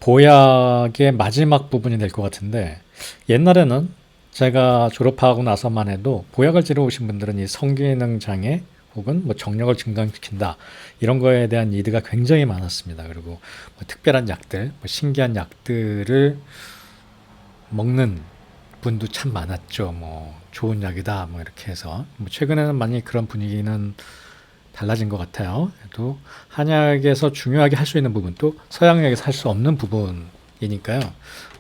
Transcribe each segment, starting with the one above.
보약의 마지막 부분이 될 것 같은데 옛날에는 제가 졸업하고 나서만 해도 보약을 지러 오신 분들은 이 성기능 장애 혹은 뭐 정력을 증강시킨다 이런 거에 대한 니드가 굉장히 많았습니다. 그리고 뭐 특별한 약들, 뭐 신기한 약들을 먹는 분도 참 많았죠. 뭐 좋은 약이다 뭐 이렇게 해서 뭐 최근에는 많이 그런 분위기는 달라진 것 같아요. 또 한약에서 중요하게 할 수 있는 부분 또 서양약에서 할 수 없는 부분이니까요.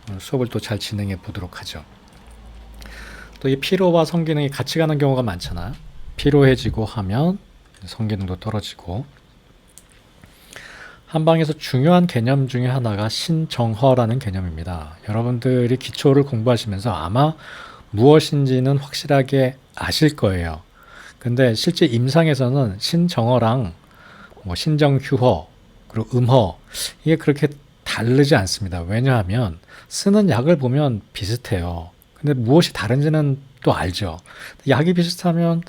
오늘 수업을 또 잘 진행해 보도록 하죠. 또 이 피로와 성기능이 같이 가는 경우가 많잖아요. 피로해지고 하면 성기능도 떨어지고 한방에서 중요한 개념 중에 하나가 신정허라는 개념입니다. 여러분들이 기초를 공부하시면서 아마 무엇인지는 확실하게 아실 거예요. 근데 실제 임상에서는 신정어랑 뭐 신정휴허 그리고 음허 이게 그렇게 다르지 않습니다. 왜냐하면 쓰는 약을 보면 비슷해요. 근데 무엇이 다른지는 또 알죠. 약이 비슷하면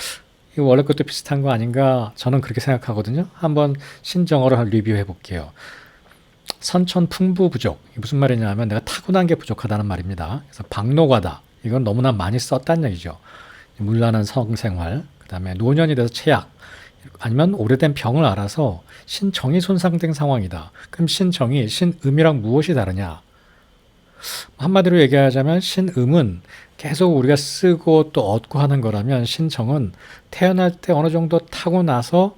이거 원래 것도 비슷한 거 아닌가 저는 그렇게 생각하거든요. 한번 신정어를 리뷰해 볼게요. 선천 풍부 부족. 이게 무슨 말이냐면 내가 타고난 게 부족하다는 말입니다. 그래서 박노가다. 이건 너무나 많이 썼다는 얘기죠. 문란한 성생활, 그다음에 노년이 돼서 체약, 아니면 오래된 병을 알아서 신정이 손상된 상황이다. 그럼 신정이 신음이랑 무엇이 다르냐? 한마디로 얘기하자면 신음은 계속 우리가 쓰고 또 얻고 하는 거라면 신정은 태어날 때 어느 정도 타고 나서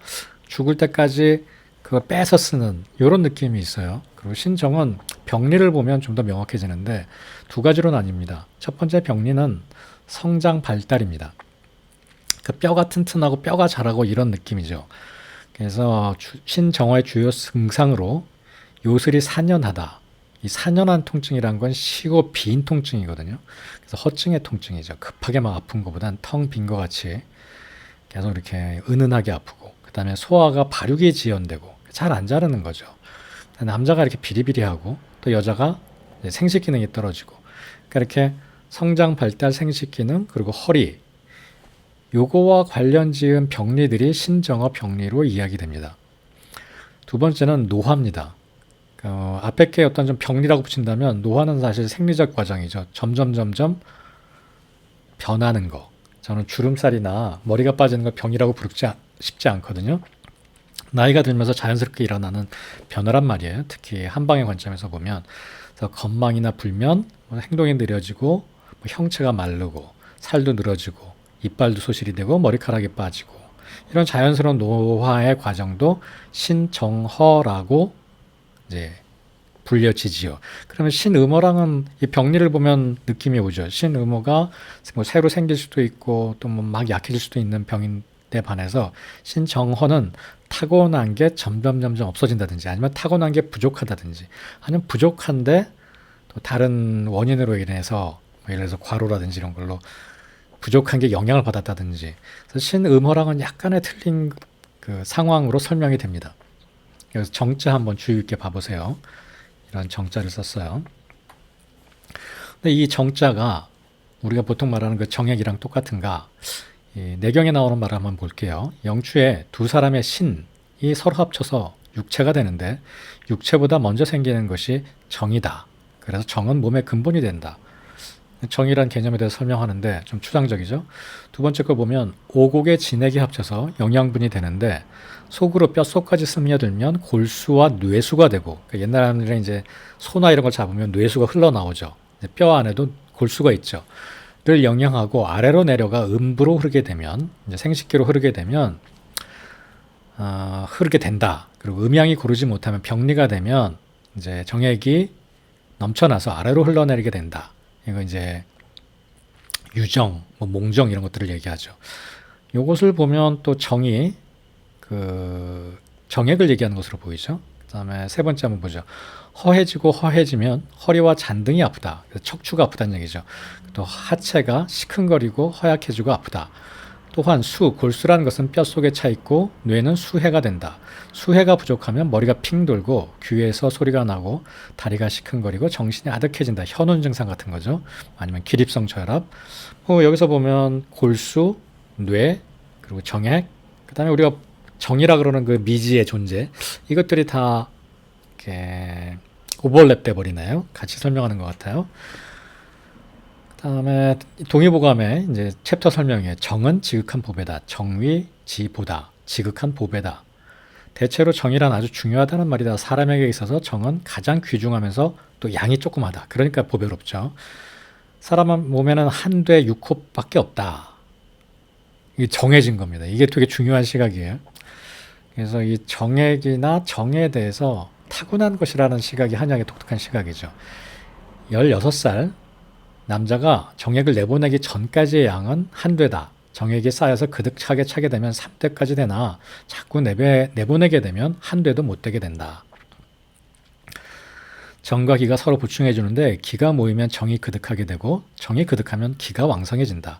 죽을 때까지 그걸 빼서 쓰는 이런 느낌이 있어요. 그리고 신정은 병리를 보면 좀 더 명확해지는데 두 가지로 나뉩니다. 첫 번째 병리는 성장 발달입니다. 그 뼈가 튼튼하고 뼈가 자라고 이런 느낌이죠. 그래서 신정어의 주요 증상으로 요술이 산연하다. 이 산연한 통증이란 건 시고 빈 통증이거든요. 그래서 허증의 통증이죠. 급하게 막 아픈 것보단 텅 빈 것 같이 계속 이렇게 은은하게 아프고, 그 다음에 소화가 발육이 지연되고 잘 안 자르는 거죠. 남자가 이렇게 비리비리하고 또 여자가 생식 기능이 떨어지고, 그러니까 이렇게 성장 발달 생식 기능 그리고 허리 요거와 관련 지은 병리들이 신정어 병리로 이야기됩니다. 두 번째는 노화입니다. 앞에 게 어떤 좀 병리라고 붙인다면 노화는 사실 생리적 과정이죠. 점점 변하는 거. 저는 주름살이나 머리가 빠지는 걸 병이라고 부르지 싶지 않거든요. 나이가 들면서 자연스럽게 일어나는 변화란 말이에요. 특히 한방의 관점에서 보면 그래서 건망이나 불면 행동이 느려지고 뭐 형체가 마르고 살도 늘어지고 이빨도 소실이 되고 머리카락이 빠지고 이런 자연스러운 노화의 과정도 신정허라고 이제 불려지지요. 그러면 신음어랑은 이 병리를 보면 느낌이 오죠. 신음어가 뭐 새로 생길 수도 있고 또 뭐 막 약해질 수도 있는 병인데 반해서 신정허는 타고난 게 점점 없어진다든지 아니면 타고난 게 부족하다든지 아니면 부족한데 또 다른 원인으로 인해서 뭐 예를 들어서 과로라든지 이런 걸로 부족한 게 영향을 받았다든지 그래서 신음허랑은 약간의 틀린 그 상황으로 설명이 됩니다. 그래서 정자 한번 주의 있게 봐보세요. 이런 정자를 썼어요. 근데 이 정자가 우리가 보통 말하는 그 정액이랑 똑같은가? 이 내경에 나오는 말을 한번 볼게요. 영추에 두 사람의 신이 서로 합쳐서 육체가 되는데 육체보다 먼저 생기는 것이 정이다. 그래서 정은 몸의 근본이 된다. 정이란 개념에 대해서 설명하는데 좀 추상적이죠. 두 번째 거 보면 오곡의 진액이 합쳐서 영양분이 되는데 속으로 뼛속까지 스며들면 골수와 뇌수가 되고 그러니까 옛날에는 이제 소나 이런 걸 잡으면 뇌수가 흘러나오죠. 뼈 안에도 골수가 있죠. 를 영양하고 아래로 내려가 음부로 흐르게 되면 이제 생식기로 흐르게 되면 흐르게 된다. 그리고 음양이 고르지 못하면 병리가 되면 이제 정액이 넘쳐나서 아래로 흘러내리게 된다. 이거 이제 유정, 뭐 몽정 이런 것들을 얘기하죠. 요것을 보면 또 정이 그 정액을 얘기하는 것으로 보이죠. 그다음에 세 번째 한번 보죠. 허해지고 허해지면 허리와 잔등이 아프다. 척추가 아프다는 얘기죠. 또 하체가 시큰거리고 허약해지고 아프다. 또한 골수라는 것은 뼛속에 차 있고 뇌는 수해가 된다. 수해가 부족하면 머리가 핑 돌고 귀에서 소리가 나고 다리가 시큰거리고 정신이 아득해진다. 현운 증상 같은 거죠. 아니면 기립성 저혈압. 여기서 보면 골수, 뇌, 그리고 정액, 그다음에 우리가 정이라 그러는 그 미지의 존재. 이것들이 다 이렇게 오버랩 돼 버리네요. 같이 설명하는 것 같아요. 그다음에 동의보감의 이제 챕터 설명에 정은 지극한 보배다. 정위 지보다. 지극한 보배다. 대체로 정이란 아주 중요하다는 말이다. 사람에게 있어서 정은 가장 귀중하면서 또 양이 조그마다. 그러니까 보배롭죠. 사람 몸에는 한돼 6호밖에 없다. 이게 정해진 겁니다. 이게 되게 중요한 시각이에요. 그래서 이 정액이나 정에 대해서 타고난 것이라는 시각이 한약의 독특한 시각이죠. 16살 남자가 정액을 내보내기 전까지의 양은 한 되다. 정액이 쌓여서 그득하게 차게 되면 3대까지 되나 자꾸 내보내게 되면 한 되도 못 되게 된다. 정과 기가 서로 보충해 주는데 기가 모이면 정이 그득하게 되고 정이 그득하면 기가 왕성해진다.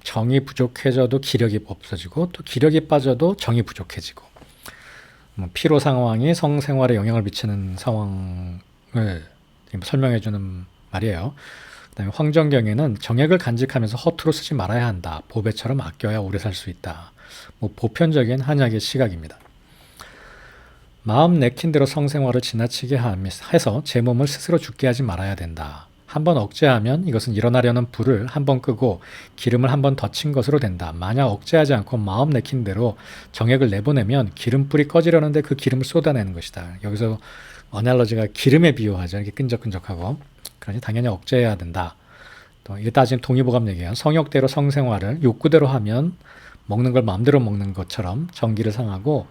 정이 부족해져도 기력이 없어지고 또 기력이 빠져도 정이 부족해지고 피로 상황이 성생활에 영향을 미치는 상황을 설명해 주는 말이에요. 그다음에 황정경에는 정액을 간직하면서 허투루 쓰지 말아야 한다. 보배처럼 아껴야 오래 살 수 있다. 보편적인 한약의 시각입니다. 마음 내킨 대로 성생활을 지나치게 해서 제 몸을 스스로 죽게 하지 말아야 된다. 한번 억제하면 이것은 일어나려는 불을 한번 끄고 기름을 한번 더 친 것으로 된다. 만약 억제하지 않고 마음 내킨 대로 정액을 내보내면 기름불이 꺼지려는데 그 기름을 쏟아내는 것이다. 여기서 어날러지가 기름에 비유하죠. 이렇게 끈적끈적하고. 그러니 당연히 억제해야 된다. 또 이게 따지면 동의보감 얘기예요. 성욕대로 성생활을 욕구대로 하면 먹는 걸 마음대로 먹는 것처럼 정기를 상하고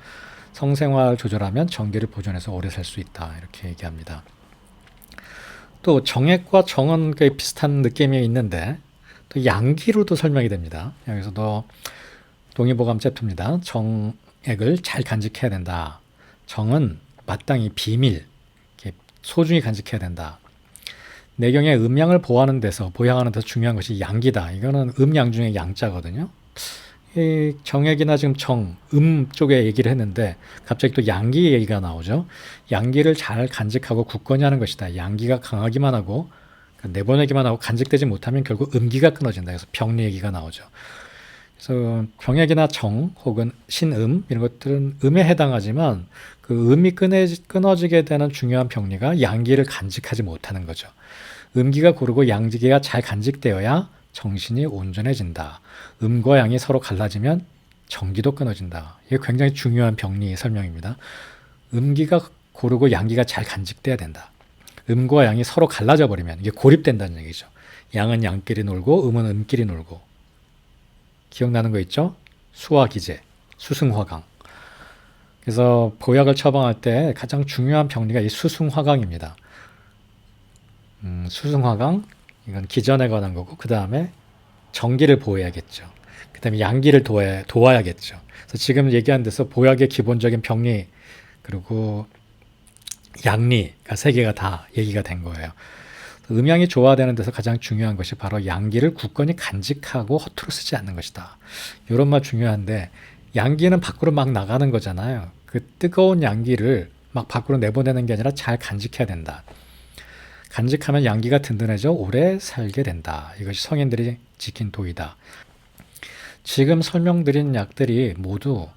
성생활 조절하면 정기를 보존해서 오래 살 수 있다. 이렇게 얘기합니다. 또 정액과 정은 꽤 비슷한 느낌이 있는데 또 양기로도 설명이 됩니다. 여기서도 동의보감 챕터입니다. 정액을 잘 간직해야 된다. 정은 마땅히 비밀, 소중히 간직해야 된다. 내경의 음양을 보호하는 데서 중요한 것이 양기다. 이거는 음양 중에 양자거든요. 이 정액이나 지금 쪽에 얘기를 했는데 갑자기 또 양기 얘기가 나오죠. 양기를 잘 간직하고 굳건히 하는 것이다. 양기가 강하기만 하고 내보내기만 하고 간직되지 못하면 결국 음기가 끊어진다. 그래서 병리 얘기가 나오죠. 그래서 병액이나 정 혹은 신음 이런 것들은 음에 해당하지만 그 음이 끊어지게 되는 중요한 병리가 양기를 간직하지 못하는 거죠. 음기가 고르고 양기가 잘 간직되어야 정신이 온전해진다. 음과 양이 서로 갈라지면 정기도 끊어진다. 이게 굉장히 중요한 병리 설명입니다. 음기가 고르고 양기가 잘 간직돼야 된다. 음과 양이 서로 갈라져 버리면 이게 고립된다는 얘기죠. 양은 양끼리 놀고 음은 음끼리 놀고. 기억나는 거 있죠? 수화기제, 수승화강. 그래서 보약을 처방할 때 가장 중요한 병리가 이 수승화강입니다. 수승화강, 이건 기전에 관한 거고 그 다음에 정기를 보호해야겠죠. 그 다음에 양기를 도와야겠죠. 그래서 지금 얘기한 데서 보약의 기본적인 병리 그리고 양리가 세 개가 다 얘기가 된 거예요. 음양이 조화되는 데서 가장 중요한 것이 바로 양기를 굳건히 간직하고 허투루 쓰지 않는 것이다. 이런 말 중요한데 양기는 밖으로 막 나가는 거잖아요. 그 뜨거운 양기를 막 밖으로 내보내는 게 아니라 잘 간직해야 된다. 간직하면 양기가 든든해져 오래 살게 된다. 이것이 성인들이 지킨 도이다. 지금 설명드린 약들이 모두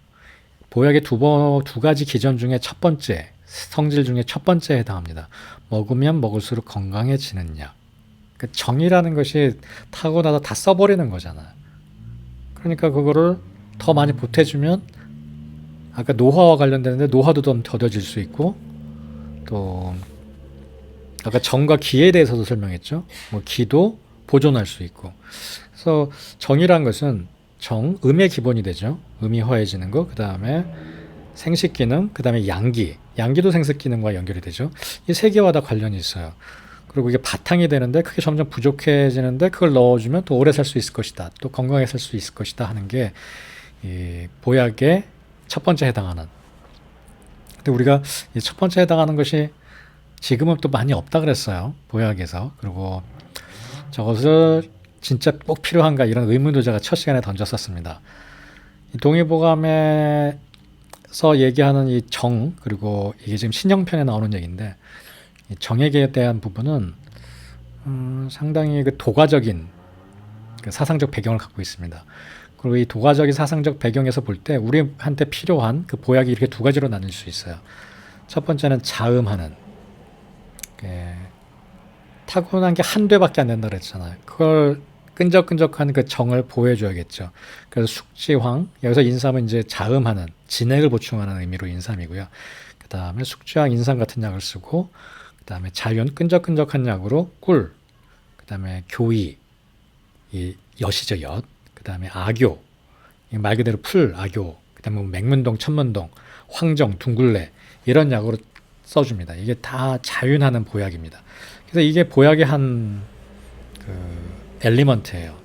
보약의 두 가지 기전 중에 첫 번째, 성질 중에 첫 번째에 해당합니다. 먹으면 먹을수록 건강해지는 약. 그러니까 정이라는 것이 타고나서 다 써버리는 거잖아요. 그러니까 그거를 더 많이 보태주면 아까 노화와 관련되는데 노화도 좀 더뎌질 수 있고 또 아까 정과 기에 대해서도 설명했죠. 기도 보존할 수 있고. 그래서 정이란 것은 음의 기본이 되죠. 음이 허해지는 거. 그 다음에 생식 기능, 그 다음에 양기. 양기도 생식 기능과 연결이 되죠. 이 세 개와 다 관련이 있어요. 그리고 이게 바탕이 되는데 그게 점점 부족해지는데 그걸 넣어주면 또 오래 살 수 있을 것이다. 또 건강하게 살 수 있을 것이다 하는 게 이 보약의 첫 번째 해당하는. 근데 우리가 이 첫 번째 해당하는 것이 지금은 또 많이 없다 그랬어요. 보약에서. 그리고 저것을 진짜 꼭 필요한가 이런 의문도 제가 첫 시간에 던졌었습니다. 동의보감에서 얘기하는 이 정, 그리고 이게 지금 신형편에 나오는 얘기인데 이 정액에 대한 부분은 상당히 그 도가적인 그 사상적 배경을 갖고 있습니다. 그리고 이 도가적인 사상적 배경에서 볼 때 우리한테 필요한 그 보약이 이렇게 두 가지로 나눌 수 있어요. 첫 번째는 자음하는 예, 타고난 게 한 대밖에 안 된다 그랬잖아요. 그걸 끈적끈적한 그 정을 보여줘야겠죠. 그래서 숙지황, 여기서 인삼은 이제 자음하는, 진액을 보충하는 의미로 인삼이고요. 그 다음에 숙지황 인삼 같은 약을 쓰고, 그 다음에 자윤, 끈적끈적한 약으로 꿀, 그 다음에 교이, 이 엿이죠, 엿. 그 다음에 악교, 말 그대로 풀, 악교. 그 다음에 뭐 맹문동, 천문동, 황정, 둥글레, 이런 약으로 써줍니다. 이게 다 자윤하는 보약입니다. 그래서 이게 보약의 한 엘리먼트예요.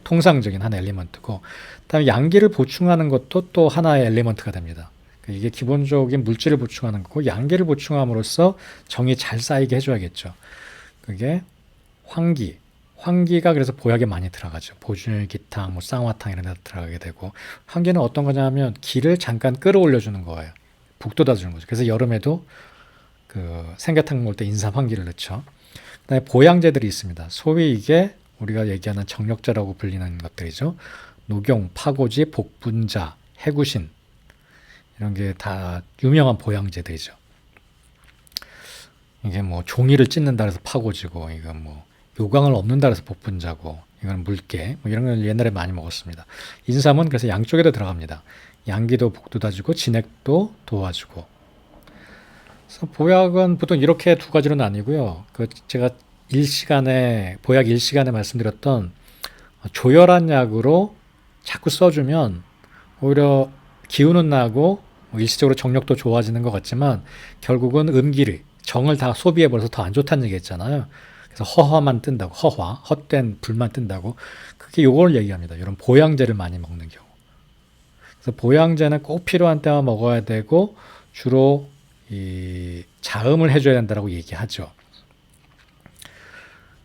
통상적인 한 엘리먼트고, 그다음에 양기를 보충하는 것도 또 하나의 엘리먼트가 됩니다. 이게 기본적인 물질을 보충하는 거고, 양기를 보충함으로써 정이 잘 쌓이게 해줘야겠죠. 그게 황기. 황기가 그래서 보약에 많이 들어가죠. 보준기탕, 뭐 쌍화탕 이런 데 들어가게 되고, 황기는 어떤 거냐면 기를 잠깐 끌어올려주는 거예요. 북돋아주는 거죠. 그래서 여름에도 그 삼계탕 먹을 때 인삼 황기를 넣죠. 그다음에 보양제들이 있습니다. 소위 이게 우리가 얘기하는 정력제라고 불리는 것들이죠. 녹용, 파고지, 복분자, 해구신 이런 게 다 유명한 보양제들이죠. 이게 뭐 종이를 찢는다 해서 파고지고, 이건 뭐 요강을 엎는다 해서 복분자고, 이건 물개, 뭐 이런 걸 옛날에 많이 먹었습니다. 인삼은 그래서 양쪽에도 들어갑니다. 양기도 복돋아주고 진액도 도와주고. 그래서 보약은 보통 이렇게 두 가지로 나뉘고요. 그 제가 보약 1시간에 말씀드렸던 조열한 약으로 자꾸 써주면 오히려 기운은 나고 뭐 일시적으로 정력도 좋아지는 것 같지만 결국은 음기를, 정을 다 소비해버려서 더 안 좋다는 얘기했잖아요. 그래서 허화만 뜬다고, 헛된 불만 뜬다고. 그게 요걸 얘기합니다. 이런 보양제를 많이 먹는 경우. 그래서 보양제는 꼭 필요한 때만 먹어야 되고 주로 이 자음을 해줘야 된다고 얘기하죠.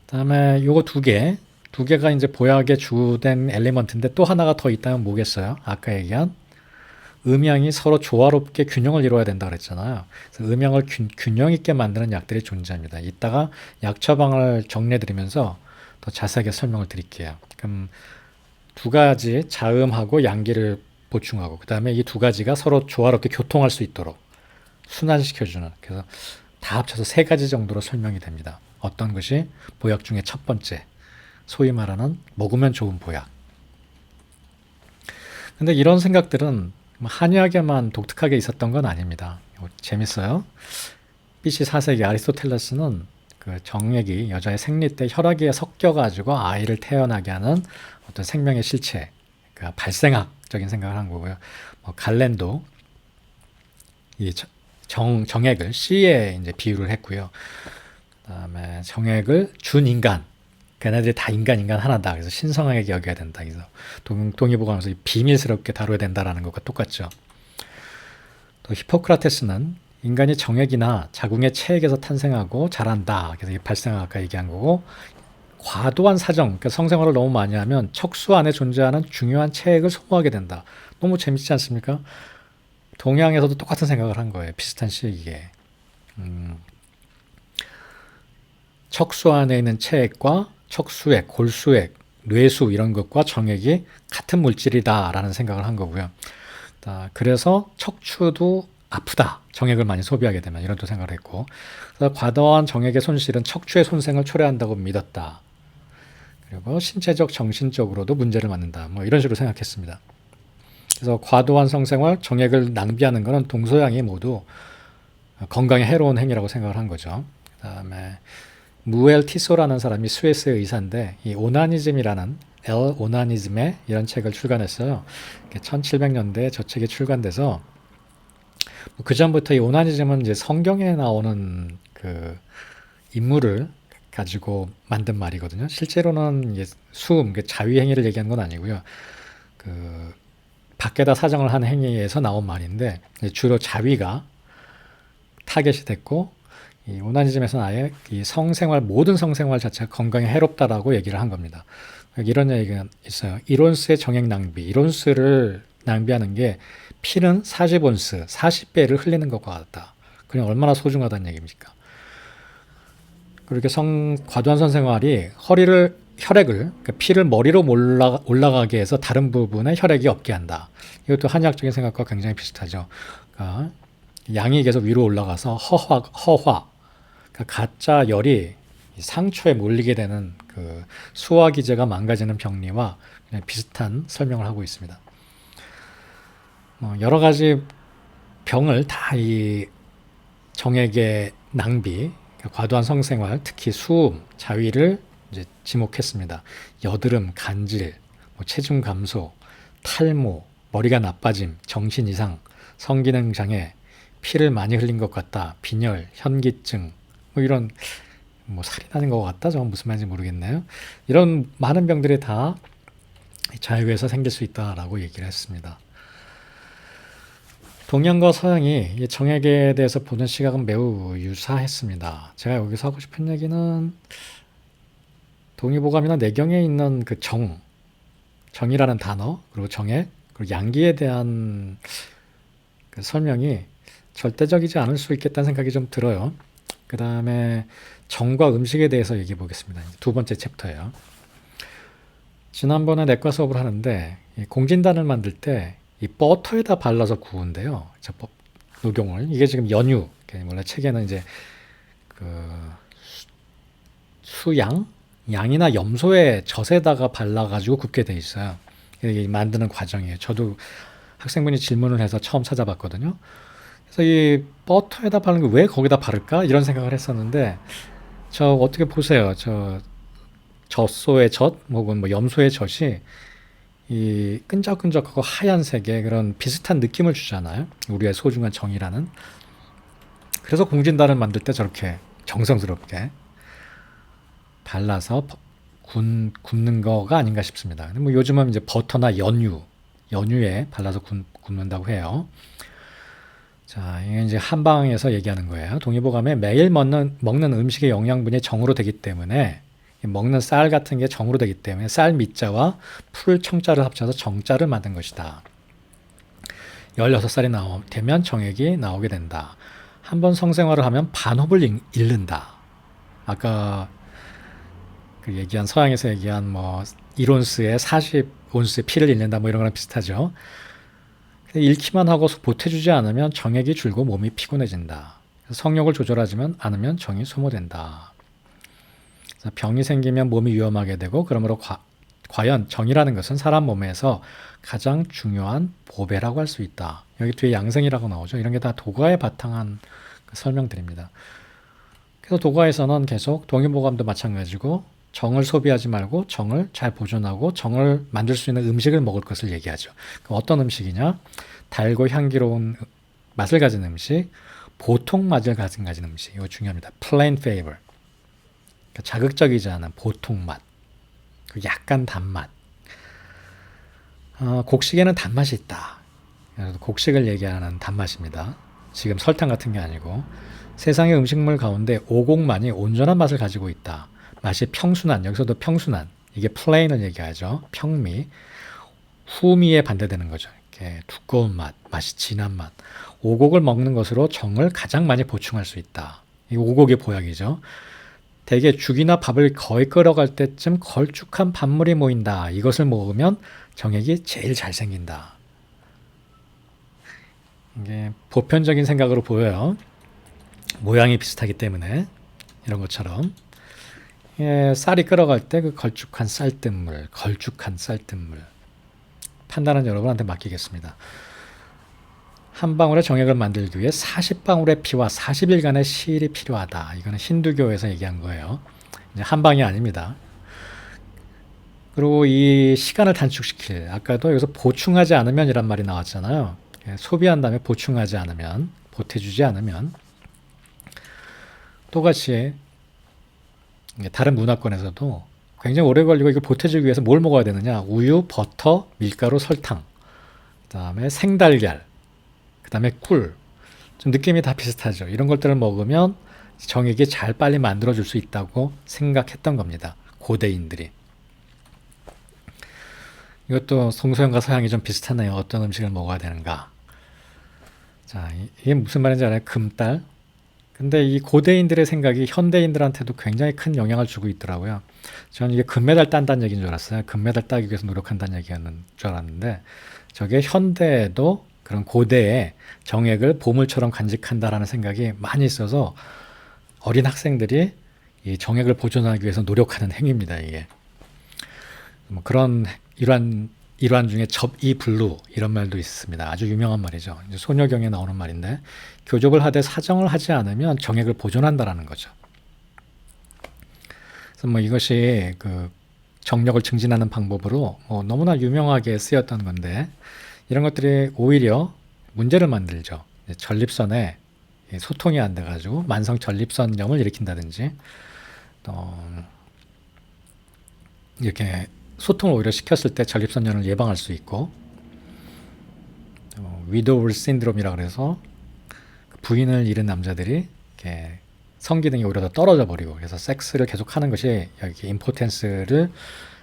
그다음에 요거 두 개가 이제 보약의 주된 엘리먼트인데, 또 하나가 더 있다면 뭐겠어요? 아까 얘기한 음양이 서로 조화롭게 균형을 이루어야 된다 그랬잖아요. 그래서 음양을 균형 있게 만드는 약들이 존재합니다. 이따가 약 처방을 정리해드리면서 더 자세하게 설명을 드릴게요. 그럼 두 가지 자음하고 양기를 보충하고, 그 다음에 이 두 가지가 서로 조화롭게 교통할 수 있도록 순환시켜주는, 그래서 다 합쳐서 세 가지 정도로 설명이 됩니다. 어떤 것이 보약 중에 첫 번째, 소위 말하는 먹으면 좋은 보약. 근데 이런 생각들은 한의학에만 독특하게 있었던 건 아닙니다. 재밌어요. BC 4세기 아리스토텔레스는 그 정액이 여자의 생리 때 혈액에 섞여가지고 아이를 태어나게 하는 어떤 생명의 실체, 그러니까 발생학적인 생각을 한 거고요. 뭐 갈렌도 이 정액을 씨에 이제 비유를 했고요. 그다음에 정액을 준 인간, 걔네들이 다 인간 하나다. 그래서 신성하게 여겨야 된다. 그래서 동의보감에서 비밀스럽게 다뤄야 된다라는 것과 똑같죠. 또 히포크라테스는 인간이 정액이나 자궁의 체액에서 탄생하고 자란다. 그래서 발생학 아까 얘기한 거고, 과도한 사정, 그러니까 성생활을 너무 많이 하면 척수 안에 존재하는 중요한 체액을 소모하게 된다. 너무 재밌지 않습니까? 동양에서도 똑같은 생각을 한 거예요. 비슷한 시기에. 척수 안에 있는 체액과 척수액, 골수액, 뇌수 이런 것과 정액이 같은 물질이다라는 생각을 한 거고요. 그래서 척추도 아프다. 정액을 많이 소비하게 되면, 이런 또 생각을 했고, 그래서 과도한 정액의 손실은 척추의 손상을 초래한다고 믿었다. 그리고 신체적, 정신적으로도 문제를 만든다. 뭐 이런 식으로 생각했습니다. 그래서 과도한 성생활, 정액을 낭비하는 것은 동서양이 모두 건강에 해로운 행위라고 생각을 한 거죠. 그다음에 무엘 티소라는 사람이 스위스의 의사인데, 이 오나니즘이라는 오나니즘의 이런 책을 출간했어요. 1700년대에 저 책이 출간돼서, 그 전부터 이 오나니즘은 이제 성경에 나오는 그 인물을 가지고 만든 말이거든요. 실제로는 이제 자위 행위를 얘기하는 건 아니고요. 그 밖에다 사정을 한 행위에서 나온 말인데, 주로 자위가 타겟이 됐고, 이 오나니즘에서는 아예 이 모든 성생활 자체가 건강에 해롭다라고 얘기를 한 겁니다. 이런 얘기가 있어요. 1온스의 정액 낭비. 1온스를 낭비하는 게 피는 40온스, 40배를 흘리는 것과 같다. 그냥 얼마나 소중하다는 얘기입니까? 그렇게 과도한 성생활이 혈액을, 그러니까 피를 머리로 올라가게 해서 다른 부분에 혈액이 없게 한다. 이것도 한의학적인 생각과 굉장히 비슷하죠. 그러니까 양이 계속 위로 올라가서 허화, 그러니까 그러니까 가짜 열이 이 상처에 몰리게 되는 그 소화기제가 망가지는 병리와 그냥 비슷한 설명을 하고 있습니다. 여러 가지 병을 다 이 정액의 낭비, 그러니까 과도한 성생활, 특히 수음, 자위를 이제 지목했습니다. 여드름, 간질, 체중 감소, 탈모, 머리가 나빠짐, 정신 이상, 성기능 장애, 피를 많이 흘린 것 같다, 빈혈, 현기증, 이런 살이 나는 것 같다. 저건 무슨 말인지 모르겠네요. 이런 많은 병들이 다 자유에서 생길 수 있다라고 얘기를 했습니다. 동양과 서양이 이 정액에 대해서 보는 시각은 매우 유사했습니다. 제가 여기서 하고 싶은 얘기는 동의보감이나 내경에 있는 그 정이라는 단어, 그리고 정액, 그리고 양기에 대한 그 설명이 절대적이지 않을 수 있겠다는 생각이 좀 들어요. 그 다음에 정과 음식에 대해서 얘기해 보겠습니다. 두 번째 챕터예요. 지난번에 내과 수업을 하는데 이 공진단을 만들 때 이 버터에다 발라서 구운데요. 녹용을. 이게 지금 연유. 원래 책에는 이제 그 수양? 양이나 염소의 젖에다가 발라가지고 굽게 돼 있어요. 이게 만드는 과정이에요. 저도 학생분이 질문을 해서 처음 찾아봤거든요. 그래서 이 버터에다 바르는 게 왜 거기다 바를까? 이런 생각을 했었는데, 저 어떻게 보세요. 저 젖소의 젖, 혹은 염소의 젖이 이 끈적끈적하고 하얀색의 그런 비슷한 느낌을 주잖아요. 우리의 소중한 정이라는. 그래서 공진단을 만들 때 저렇게 정성스럽게 발라서 굽는 거가 아닌가 싶습니다. 근데 요즘은 이제 버터나 연유에 발라서 굽는다고 해요. 자, 이게 이제 한방에서 얘기하는 거예요. 동의보감에 매일 먹는 음식의 영양분이 정으로 되기 때문에 먹는 쌀 같은 게 정으로 되기 때문에 쌀 밑자와 풀 청자를 합쳐서 정자를 만든 것이다. 16살이 되면 정액이 나오게 된다. 한번 성생활을 하면 반홉을 잃는다. 아까 그 얘기한 서양에서 얘기한 1온스에 40온스의 피를 잃는다 이런 거랑 비슷하죠. 잃기만 하고 보태주지 않으면 정액이 줄고 몸이 피곤해진다. 성욕을 조절하지 않으면 정이 소모된다. 병이 생기면 몸이 위험하게 되고 그러므로 과연 정이라는 것은 사람 몸에서 가장 중요한 보배라고 할 수 있다. 여기 뒤에 양생이라고 나오죠. 이런 게 다 도가에 바탕한 설명들입니다. 그래서 도가에서는 계속 동의보감도 마찬가지고 정을 소비하지 말고 정을 잘 보존하고 정을 만들 수 있는 음식을 먹을 것을 얘기하죠. 그럼 어떤 음식이냐? 달고 향기로운 맛을 가진 음식, 보통 맛을 가진 음식. 이거 중요합니다. plain flavor. 그러니까 자극적이지 않은 보통 맛, 약간 단맛. 곡식에는 단맛이 있다. 곡식을 얘기하는 단맛입니다. 지금 설탕 같은 게 아니고 세상의 음식물 가운데 오곡만이 온전한 맛을 가지고 있다. 맛이 평순한, 여기서도 평순한, 이게 플레인을 얘기하죠. 평미, 후미에 반대되는 거죠. 이렇게 두꺼운 맛이 진한 맛. 오곡을 먹는 것으로 정을 가장 많이 보충할 수 있다. 이 오곡의 보약이죠. 대개 죽이나 밥을 거의 끓여갈 때쯤 걸쭉한 밥물이 모인다. 이것을 먹으면 정액이 제일 잘 생긴다. 이게 보편적인 생각으로 보여요. 모양이 비슷하기 때문에 이런 것처럼 쌀이 끓어갈 때 그 걸쭉한 쌀뜨물 판단은 여러분한테 맡기겠습니다. 한 방울의 정액을 만들기 위해 40방울의 피와 40일간의 시일이 필요하다. 이거는 힌두교에서 얘기한 거예요. 이제 한 방이 아닙니다. 그리고 이 시간을 단축시킬, 아까도 여기서 보충하지 않으면 이란 말이 나왔잖아요. 소비한 다음에 보충하지 않으면, 보태주지 않으면. 똑같이 다른 문화권에서도 굉장히 오래 걸리고 이걸 보태주기 위해서 뭘 먹어야 되느냐? 우유, 버터, 밀가루, 설탕, 그 다음에 생달걀, 그 다음에 꿀. 좀 느낌이 다 비슷하죠. 이런 것들을 먹으면 정액이 잘 빨리 만들어줄 수 있다고 생각했던 겁니다. 고대인들이. 이것도 동서양과 서양이 좀 비슷하네요. 어떤 음식을 먹어야 되는가. 자, 이게 무슨 말인지 알아요? 금달. 근데 이 고대인들의 생각이 현대인들한테도 굉장히 큰 영향을 주고 있더라고요. 저는 이게 금메달 딴다는 얘기인 줄 알았어요. 금메달 따기 위해서 노력한다는 얘기였는 줄 알았는데 저게 현대에도 그런 고대의 정액을 보물처럼 간직한다라는 생각이 많이 있어서 어린 학생들이 이 정액을 보존하기 위해서 노력하는 행위입니다. 이게 뭐 그런 일환 중에 접이불루 이런 말도 있습니다. 아주 유명한 말이죠. 이제 소녀경에 나오는 말인데 교족을 하되 사정을 하지 않으면 정액을 보존한다라는 거죠. 그래서 뭐 이것이 그 정력을 증진하는 방법으로 뭐 너무나 유명하게 쓰였던 건데 이런 것들이 오히려 문제를 만들죠. 전립선에 소통이 안 돼가지고 만성 전립선염을 일으킨다든지 또 이렇게 소통을 오히려 시켰을 때 전립선염을 예방할 수 있고 위도우 신드롬이라 그래서 부인을 잃은 남자들이 이렇게 성기능이 오히려 더 떨어져 버리고 그래서 섹스를 계속하는 것이 여기 임포텐스를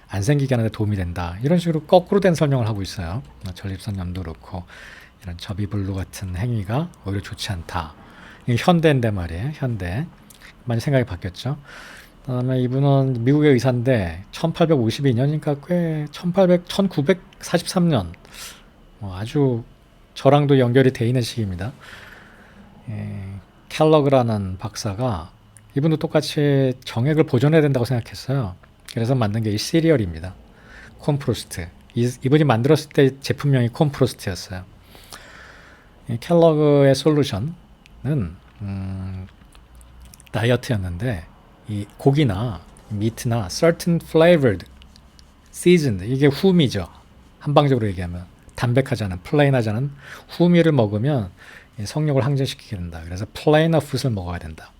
안 생기게 하는 데 도움이 된다. 이런 식으로 거꾸로 된 설명을 하고 있어요. 전립선염도 그렇고 이런 접이불루 같은 행위가 오히려 좋지 않다. 이게 현대인데 말이에요. 현대. 많이 생각이 바뀌었죠. 그다음에 이분은 미국의 의사인데 1852년이니까 꽤 1943년 아주 저랑도 연결이 돼 있는 시기입니다. 켈러그라는 박사가 이분도 똑같이 정액을 보존해야 된다고 생각했어요. 그래서 만든 게 이 시리얼입니다. 콤프로스트. 이분이 만들었을 때 제품명이 콤프로스트였어요. 이 켈러그의 솔루션은 다이어트였는데 이 고기나 미트나 certain flavored, seasoned 이게 후미죠. 한방적으로 얘기하면 담백하지 않은 플레인하지 않은 후미를 먹으면 성욕을 항진시키게 된다. 그래서 플레이너 푸드를 먹어야 된다.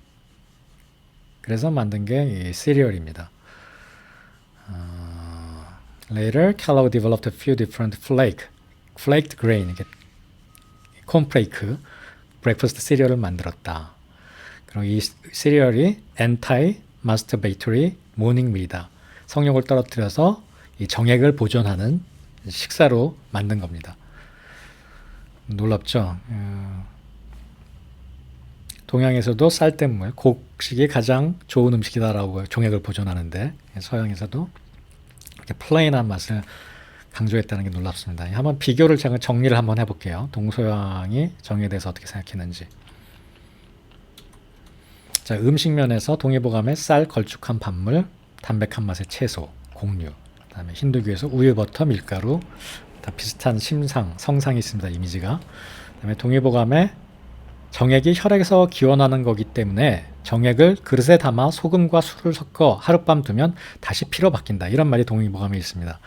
그래서 만든 게 이 시리얼입니다. Later, Kellogg developed a few different flaked grain, 콘프레이크, 브렉퍼스트 시리얼을 만들었다. 그리고 이 시리얼이 anti-masturbatory morning meal이다. 성욕을 떨어뜨려서 이 정액을 보존하는 식사로 만든 겁니다. 놀랍죠? 동양에서도 쌀뜨물, 곡식이 가장 좋은 음식이다라고 정액을 보존하는데 서양에서도 이렇게 플레인한 맛을 강조했다는 게 놀랍습니다. 한번 비교를 제가 정리를 한번 해볼게요. 동서양이 정액에 대해서 어떻게 생각했는지. 자, 음식면에서 동의보감의 쌀, 걸쭉한 밥물, 담백한 맛의 채소, 곡류, 그다음에 힌두교에서 우유, 버터, 밀가루, 다 비슷한 성상이 있습니다. 이미지가. 그다음에 동의보감의 정액이 혈액에서 기원하는 거기 때문에 정액을 그릇에 담아 소금과 술을 섞어 하룻밤 두면 다시 피로 바뀐다. 이런 말이 동의보감에 있습니다.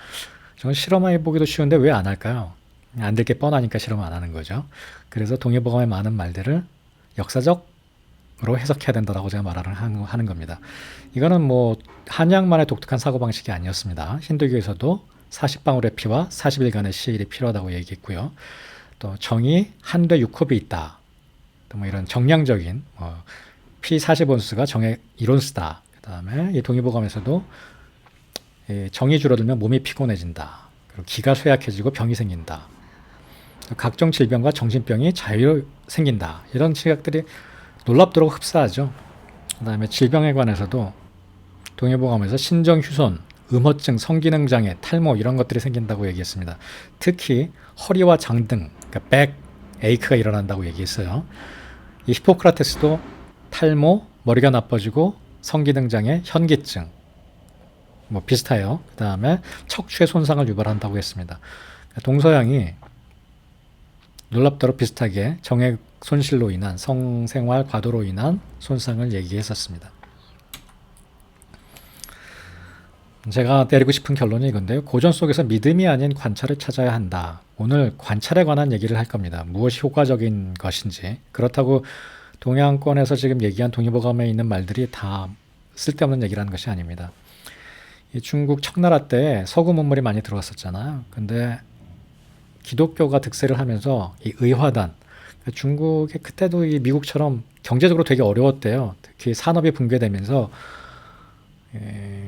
저는 실험해보기도 쉬운데 왜 안 할까요? 안 될 게 뻔하니까 실험 안 하는 거죠. 그래서 동의보감의 많은 말들을 역사적으로 해석해야 된다고 제가 말을 하는 겁니다. 이거는 뭐 한양만의 독특한 사고방식이 아니었습니다. 힌두교에서도 40방울의 피와 40일간의 시일이 필요하다고 얘기했고요. 또 정이 한돼 6컵이 있다. 또 뭐 이런 정량적인 피 40온스가 정의 1온스다. 그 다음에 이 동의보감에서도 정이 줄어들면 몸이 피곤해진다. 그리고 기가 쇠약해지고 병이 생긴다. 각종 질병과 정신병이 자유로 생긴다. 이런 시각들이 놀랍도록 흡사하죠. 그 다음에 질병에 관해서도 동의보감에서 신정휴손, 음허증, 성기능장애, 탈모 이런 것들이 생긴다고 얘기했습니다. 특히 허리와 장 등, 그러니까 백 에이크가 일어난다고 얘기했어요. 이 히포크라테스도 탈모, 머리가 나빠지고 성기능장애, 현기증 뭐 비슷해요. 그 다음에 척추의 손상을 유발한다고 했습니다. 동서양이 놀랍도록 비슷하게 정액 손실로 인한 성생활 과도로 인한 손상을 얘기했었습니다. 제가 내리고 싶은 결론이 이건데요. 고전 속에서 믿음이 아닌 관찰을 찾아야 한다. 오늘 관찰에 관한 얘기를 할 겁니다. 무엇이 효과적인 것인지. 그렇다고 동양권에서 지금 얘기한 동의보감에 있는 말들이 다 쓸데없는 얘기라는 것이 아닙니다. 이 중국 청나라 때 서구 문물이 많이 들어왔었잖아요. 근데 기독교가 득세를 하면서 이 의화단, 중국이 그때도 이 미국처럼 경제적으로 되게 어려웠대요. 특히 산업이 붕괴되면서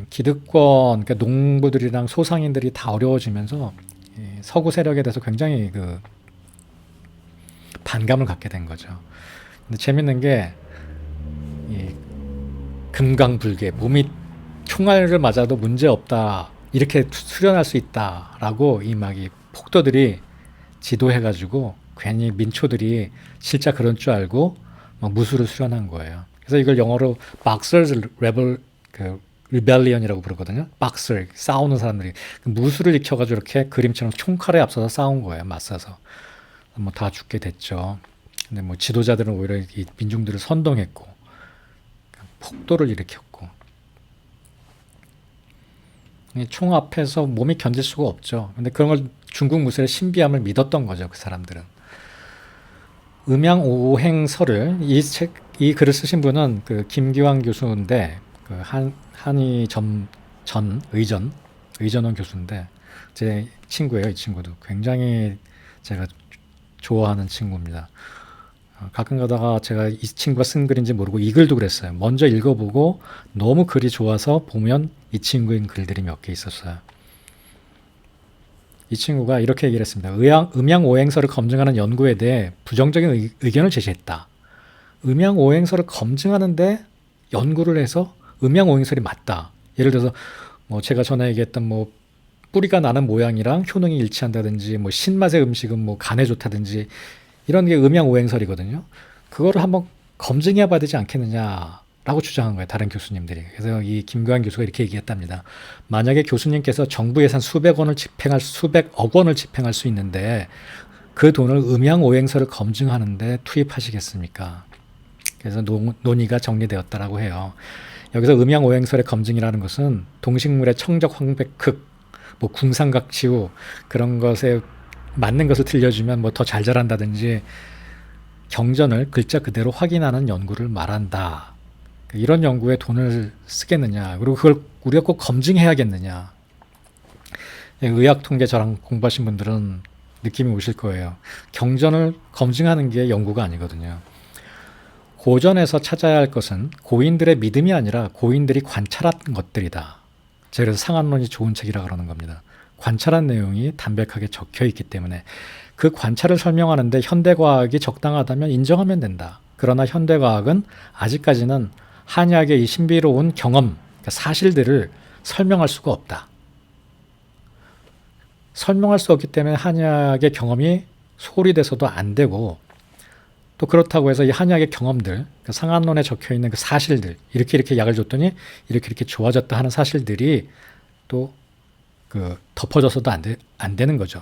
기득권, 그러니까 농부들이랑 소상인들이 다 어려워지면서 서구 세력에 대해서 굉장히 그 반감을 갖게 된 거죠. 근데 재밌는 게 금강불개, 몸이 총알을 맞아도 문제 없다, 이렇게 수련할 수 있다라고 이 폭도들이 지도해가지고 괜히 민초들이 진짜 그런 줄 알고 막 무술을 수련한 거예요. 그래서 이걸 영어로 Boxers Rebellion이라고 부르거든요. Boxer, 싸우는 사람들이 무술을 익혀가지고 이렇게 그림처럼 총칼에 앞서서 싸운 거예요. 맞서서. 뭐 다 죽게 됐죠. 근데 뭐 지도자들은 오히려 이 민중들을 선동했고 폭도를 일으켰고 총 앞에서 몸이 견딜 수가 없죠. 근데 그런 걸 중국 무술의 신비함을 믿었던 거죠. 그 사람들은. 음양오행설을 이 글을 쓰신 분은 그 김기환 교수인데 그 한의 전 의전원 교수인데 제 친구예요. 이 친구도 굉장히 제가 좋아하는 친구입니다. 가끔 가다가 제가 이 친구가 쓴 글인지 모르고 이 글도 그랬어요. 먼저 읽어보고 너무 글이 좋아서 보면 이 친구인 글들이 몇 개 있었어요. 이 친구가 이렇게 얘기를 했습니다. 음양오행설을 검증하는 연구에 대해 부정적인 의견을 제시했다. 음양오행설을 검증하는데 연구를 해서 음양오행설이 맞다. 예를 들어서 뭐 제가 전에 얘기했던 뭐 뿌리가 나는 모양이랑 효능이 일치한다든지 뭐 신맛의 음식은 뭐 간에 좋다든지 이런 게 음양오행설이거든요. 그거를 한번 검증해 봐야 되지 않겠느냐라고 주장한 거예요. 다른 교수님들이. 그래서 이 김교환 교수가 이렇게 얘기했답니다. 만약에 교수님께서 정부 예산 수백억 원을 집행할 수 있는데 그 돈을 음양오행설을 검증하는데 투입하시겠습니까? 그래서 논의가 정리되었다라고 해요. 여기서 음양오행설의 검증이라는 것은 동식물의 청적 황백흑, 뭐 궁상각지우 그런 것에 맞는 것을 들려주면 뭐 더 잘 자란다든지 경전을 글자 그대로 확인하는 연구를 말한다. 이런 연구에 돈을 쓰겠느냐. 그리고 그걸 우리가 꼭 검증해야겠느냐. 의학통계 저랑 공부하신 분들은 느낌이 오실 거예요. 경전을 검증하는 게 연구가 아니거든요. 고전에서 찾아야 할 것은 고인들의 믿음이 아니라 고인들이 관찰한 것들이다. 그래서 상한론이 좋은 책이라 그러는 겁니다. 관찰한 내용이 담백하게 적혀 있기 때문에 그 관찰을 설명하는데 현대과학이 적당하다면 인정하면 된다. 그러나 현대과학은 아직까지는 한의학의 이 신비로운 경험, 그러니까 사실들을 설명할 수가 없다. 설명할 수 없기 때문에 한의학의 경험이 소홀히 돼서도 안 되고 또 그렇다고 해서 이 한의학의 경험들, 그 상한론에 적혀 있는 그 사실들, 이렇게 약을 줬더니 이렇게 좋아졌다 하는 사실들이 또 그 덮어져서도 안 되는 거죠.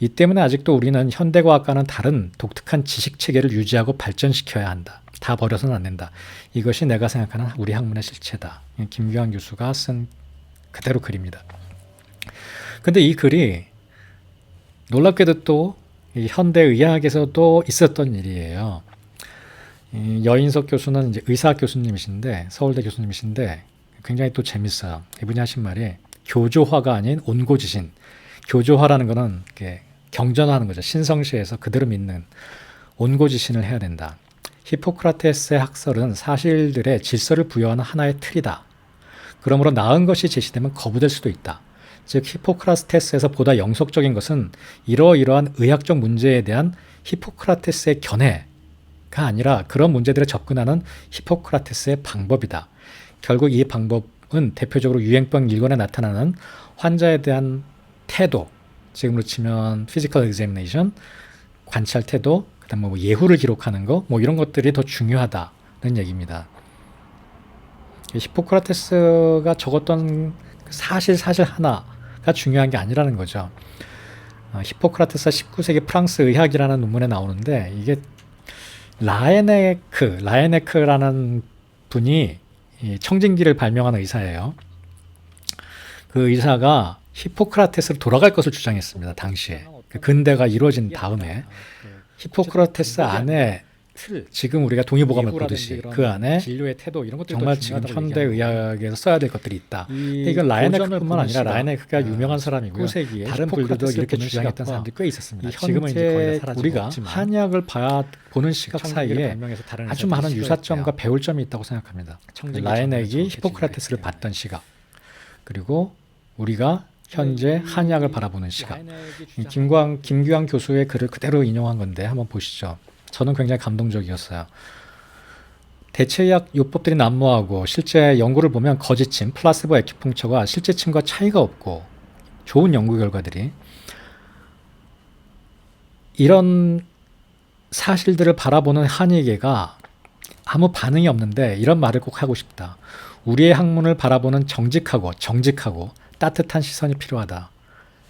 이 때문에 아직도 우리는 현대과학과는 다른 독특한 지식 체계를 유지하고 발전시켜야 한다. 다 버려서는 안 된다. 이것이 내가 생각하는 우리 학문의 실체다. 김규환 교수가 쓴 그대로 글입니다. 근데 이 글이 놀랍게도 또 이 현대의학에서도 있었던 일이에요. 여인석 교수는 이제 의사학 교수님이신데 서울대 교수님이신데 굉장히 또 재밌어요. 이분이 하신 말이 교조화가 아닌 온고지신. 교조화라는 거는 이렇게 경전하는 거죠. 신성시에서 그대로 믿는 온고지신을 해야 된다. 히포크라테스의 학설은 사실들의 질서를 부여하는 하나의 틀이다. 그러므로 나은 것이 제시되면 거부될 수도 있다. 즉 히포크라테스에서 보다 영속적인 것은 이러이러한 의학적 문제에 대한 히포크라테스의 견해가 아니라 그런 문제들에 접근하는 히포크라테스의 방법이다. 결국 이 방법은 대표적으로 유행병 일권에 나타나는 환자에 대한 태도, 지금으로 치면 피지컬 examination, 관찰 태도, 그다음 뭐 예후를 기록하는 거, 뭐 이런 것들이 더 중요하다는 얘기입니다. 히포크라테스가 적었던 사실 하나가 중요한 게 아니라는 거죠. 히포크라테스가 19세기 프랑스 의학이라는 논문에 나오는데 이게 라에네크라는 분이 이 청진기를 발명한 의사예요. 그 의사가 히포크라테스로 돌아갈 것을 주장했습니다. 당시에. 그 근대가 이루어진 다음에 히포크라테스 안에 지금 우리가 동의보감을 보듯이 그 안에 진료의 태도 이런 것들이 정말 지금 현대 의학에서 써야 될 것들이 있다. 이건 라에네크뿐만 아니라 라에네크가 유명한 사람이고요. 다른 분들도 이렇게 주장했던 사람들이 꽤 있었습니다. 지금은 이제 거의 다 사라지고 우리가 한의학을 보는 시각 사이에 아주 많은 유사점과 배울 점이 있다고 생각합니다. 라에넥이 히포크라테스를 봤던 시각, 그리고 우리가 현재 한의학을 바라보는 시각. 김규환 교수의 글을 그대로 인용한 건데 한번 보시죠. 저는 굉장히 감동적이었어요. 대체의학 요법들이 난무하고 실제 연구를 보면 거짓침, 플라시보 액큐펑처가 실제침과 차이가 없고 좋은 연구 결과들이 이런 사실들을 바라보는 한의계가 아무 반응이 없는데 이런 말을 꼭 하고 싶다. 우리의 학문을 바라보는 정직하고 따뜻한 시선이 필요하다.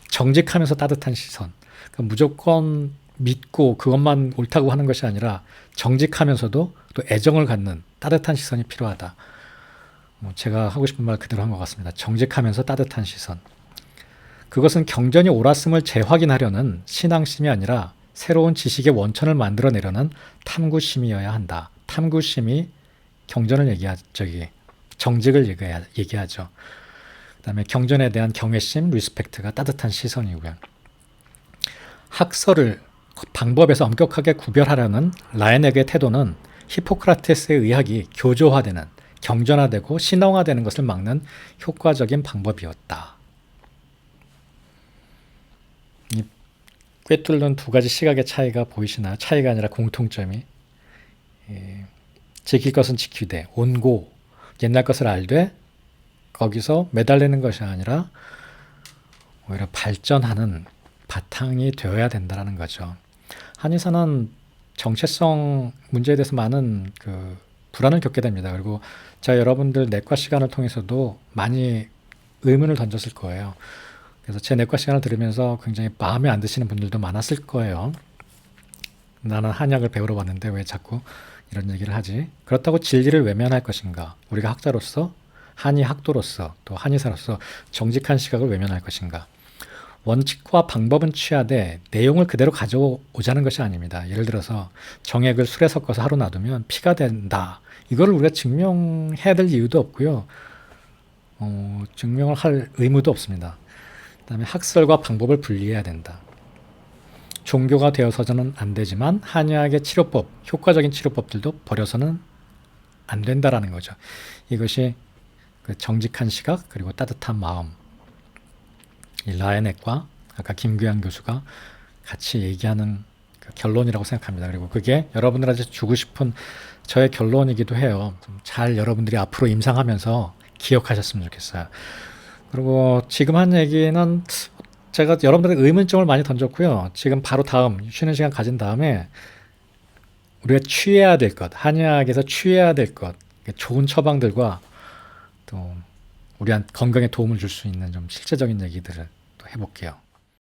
정직하면서 따뜻한 시선. 그러니까 무조건 믿고 그것만 옳다고 하는 것이 아니라 정직하면서도 또 애정을 갖는 따뜻한 시선이 필요하다. 제가 하고 싶은 말 그대로 한 것 같습니다. 정직하면서 따뜻한 시선. 그것은 경전이 옳았음을 재확인하려는 신앙심이 아니라 새로운 지식의 원천을 만들어내려는 탐구심이어야 한다. 탐구심이 경전을 정직을 얘기하죠. 그다음에 경전에 대한 경외심, 리스펙트가 따뜻한 시선이고요. 학설을 방법에서 엄격하게 구별하려는 라에넥의 태도는 히포크라테스의 의학이 교조화되는, 경전화되고 신앙화되는 것을 막는 효과적인 방법이었다. 이 꿰뚫는 두 가지 시각의 차이가 보이시나요? 차이가 아니라 공통점이. 지킬 것은 지키되 온고 옛날 것을 알되 거기서 매달리는 것이 아니라 오히려 발전하는 바탕이 되어야 된다는 거죠. 한의사는 정체성 문제에 대해서 많은 불안을 겪게 됩니다. 그리고 제가 여러분들 내과 시간을 통해서도 많이 의문을 던졌을 거예요. 그래서 제 내과 시간을 들으면서 굉장히 마음에 안 드시는 분들도 많았을 거예요. 나는 한약을 배우러 왔는데 왜 자꾸 이런 얘기를 하지? 그렇다고 진리를 외면할 것인가? 우리가 학자로서, 한의학도로서, 또 한의사로서 정직한 시각을 외면할 것인가? 원칙과 방법은 취하되 내용을 그대로 가져오자는 것이 아닙니다. 예를 들어서 정액을 술에 섞어서 하루 놔두면 피가 된다. 이걸 우리가 증명해야 될 이유도 없고요. 증명을 할 의무도 없습니다. 그다음에 학설과 방법을 분리해야 된다. 종교가 되어서는 안 되지만 한의학의 치료법, 효과적인 치료법들도 버려서는 안 된다라는 거죠. 이것이 정직한 시각 그리고 따뜻한 마음. 이 라에넥과 아까 김규환 교수가 같이 얘기하는 결론이라고 생각합니다. 그리고 그게 여러분들한테 주고 싶은 저의 결론이기도 해요. 잘 여러분들이 앞으로 임상하면서 기억하셨으면 좋겠어요. 그리고 지금 한 얘기는 제가 여러분들의 의문점을 많이 던졌고요. 지금 바로 다음 쉬는 시간 가진 다음에 우리가 취해야 될 것, 한의학에서 취해야 될 것, 좋은 처방들과 또 우리 건강에 도움을 줄 수 있는 좀 실제적인 얘기들을 또 해볼게요.